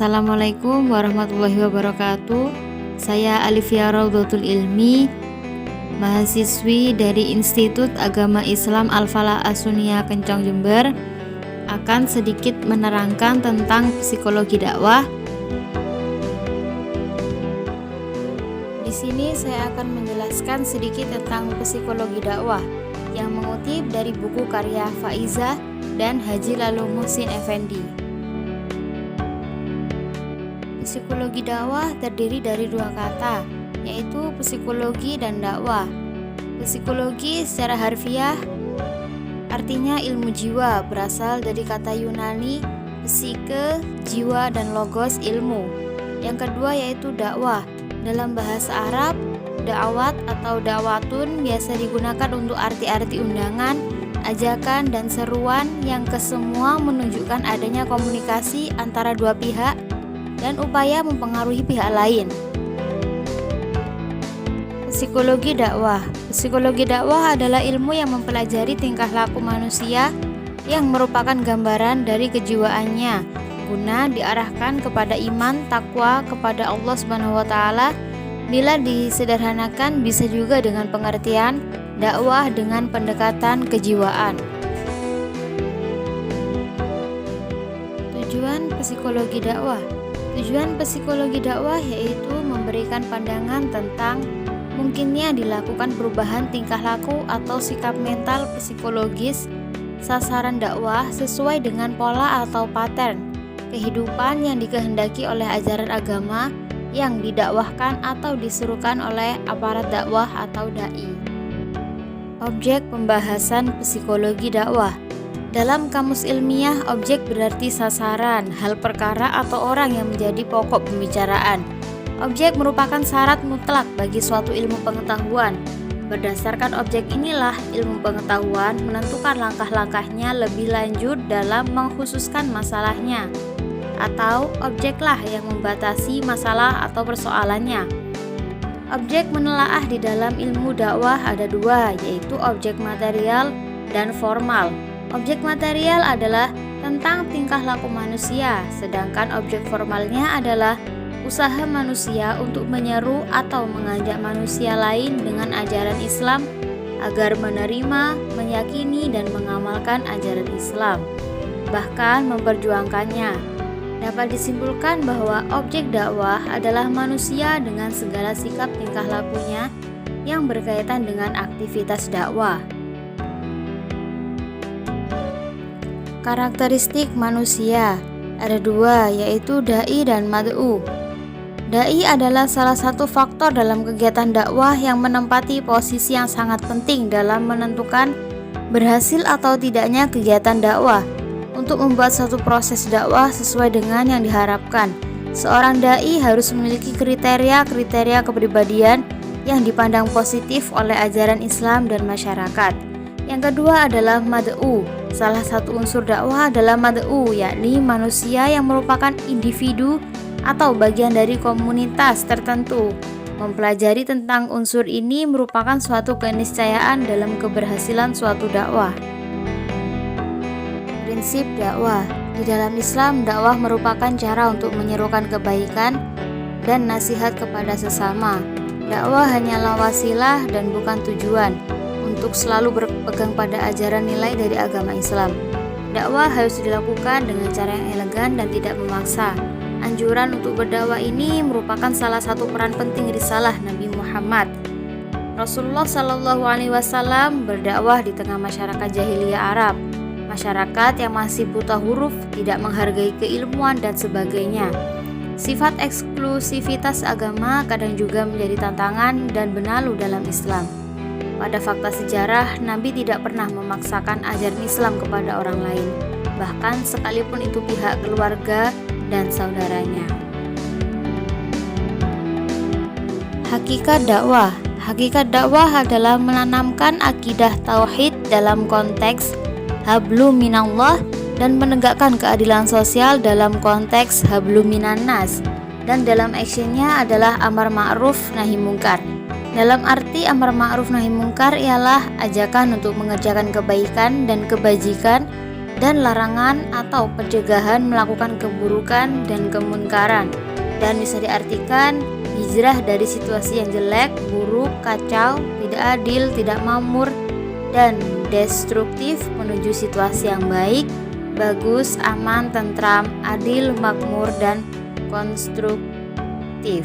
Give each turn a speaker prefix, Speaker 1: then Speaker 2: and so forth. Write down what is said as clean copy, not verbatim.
Speaker 1: Assalamualaikum warahmatullahi wabarakatuh. Saya Alifia Raudhatul Ilmi, mahasiswi dari Institut Agama Islam Al-Falah As-Sunniyah Kencong Jember, akan sedikit menerangkan tentang psikologi dakwah. Di sini saya akan menjelaskan sedikit tentang psikologi dakwah yang mengutip dari buku karya Faizah dan Haji Lalu Muhsin Effendi. Psikologi dakwah terdiri dari dua kata, yaitu psikologi dan dakwah. Psikologi secara harfiah artinya ilmu jiwa, berasal dari kata Yunani psike, jiwa, dan logos, ilmu. Yang kedua yaitu dakwah. Dalam bahasa Arab, da'wat atau da'watun biasa digunakan untuk arti-arti undangan, ajakan, dan seruan yang kesemua menunjukkan adanya komunikasi antara dua pihak dan upaya mempengaruhi pihak lain. Psikologi dakwah. Psikologi dakwah adalah ilmu yang mempelajari tingkah laku manusia yang merupakan gambaran dari kejiwaannya, guna diarahkan kepada iman, takwa kepada Allah Subhanahu wa taala. Bila disederhanakan bisa juga dengan pengertian dakwah dengan pendekatan kejiwaan. Tujuan psikologi dakwah. Tujuan psikologi dakwah yaitu memberikan pandangan tentang mungkinnya dilakukan perubahan tingkah laku atau sikap mental psikologis sasaran dakwah sesuai dengan pola atau pattern kehidupan yang dikehendaki oleh ajaran agama yang didakwahkan atau disuruhkan oleh aparat dakwah atau dai. Objek pembahasan psikologi dakwah. Dalam kamus ilmiah, objek berarti sasaran, hal perkara atau orang yang menjadi pokok pembicaraan. Objek merupakan syarat mutlak bagi suatu ilmu pengetahuan. Berdasarkan objek inilah ilmu pengetahuan menentukan langkah-langkahnya lebih lanjut dalam mengkhususkan masalahnya, atau objeklah yang membatasi masalah atau persoalannya. Objek menelaah di dalam ilmu dakwah ada dua, yaitu objek material dan formal. Objek material adalah tentang tingkah laku manusia, sedangkan objek formalnya adalah usaha manusia untuk menyeru atau mengajak manusia lain dengan ajaran Islam agar menerima, meyakini, dan mengamalkan ajaran Islam, bahkan memperjuangkannya. Dapat disimpulkan bahwa objek dakwah adalah manusia dengan segala sikap tingkah lakunya yang berkaitan dengan aktivitas dakwah. Karakteristik manusia ada dua, yaitu dai dan mad'u. Dai adalah salah satu faktor dalam kegiatan dakwah yang menempati posisi yang sangat penting dalam menentukan berhasil atau tidaknya kegiatan dakwah. Untuk membuat suatu proses dakwah sesuai dengan yang diharapkan, seorang dai harus memiliki kriteria-kriteria kepribadian yang dipandang positif oleh ajaran Islam dan masyarakat. Yang kedua adalah mad'u. Salah satu unsur dakwah adalah mad'u, yakni manusia yang merupakan individu atau bagian dari komunitas tertentu. Mempelajari tentang unsur ini merupakan suatu keniscayaan dalam keberhasilan suatu dakwah. Prinsip dakwah. Di dalam Islam, dakwah merupakan cara untuk menyerukan kebaikan dan nasihat kepada sesama. Dakwah hanyalah wasilah dan bukan tujuan untuk selalu berpegang pada ajaran nilai dari agama Islam. Dakwah harus dilakukan dengan cara yang elegan dan tidak memaksa. Anjuran untuk berdakwah ini merupakan salah satu peran penting risalah Nabi Muhammad. Rasulullah Shallallahu Alaihi Wasallam berdakwah di tengah masyarakat jahiliyah Arab, masyarakat yang masih buta huruf, tidak menghargai keilmuan dan sebagainya. Sifat eksklusivitas agama kadang juga menjadi tantangan dan benalu dalam Islam. Pada fakta sejarah, Nabi tidak pernah memaksakan ajaran Islam kepada orang lain, bahkan sekalipun itu pihak keluarga dan saudaranya. Hakikat dakwah. Hakikat dakwah adalah menanamkan akidah tauhid dalam konteks hablum minallah dan menegakkan keadilan sosial dalam konteks hablum minannas, dan dalam actionnya adalah amar ma'ruf nahi mungkar. Dalam arti amar ma'ruf nahi mungkar ialah ajakan untuk mengerjakan kebaikan dan kebajikan dan larangan atau pencegahan melakukan keburukan dan kemunkaran, dan bisa diartikan hijrah dari situasi yang jelek, buruk, kacau, tidak adil, tidak makmur, dan destruktif menuju situasi yang baik, bagus, aman, tentram, adil, makmur, dan konstruktif.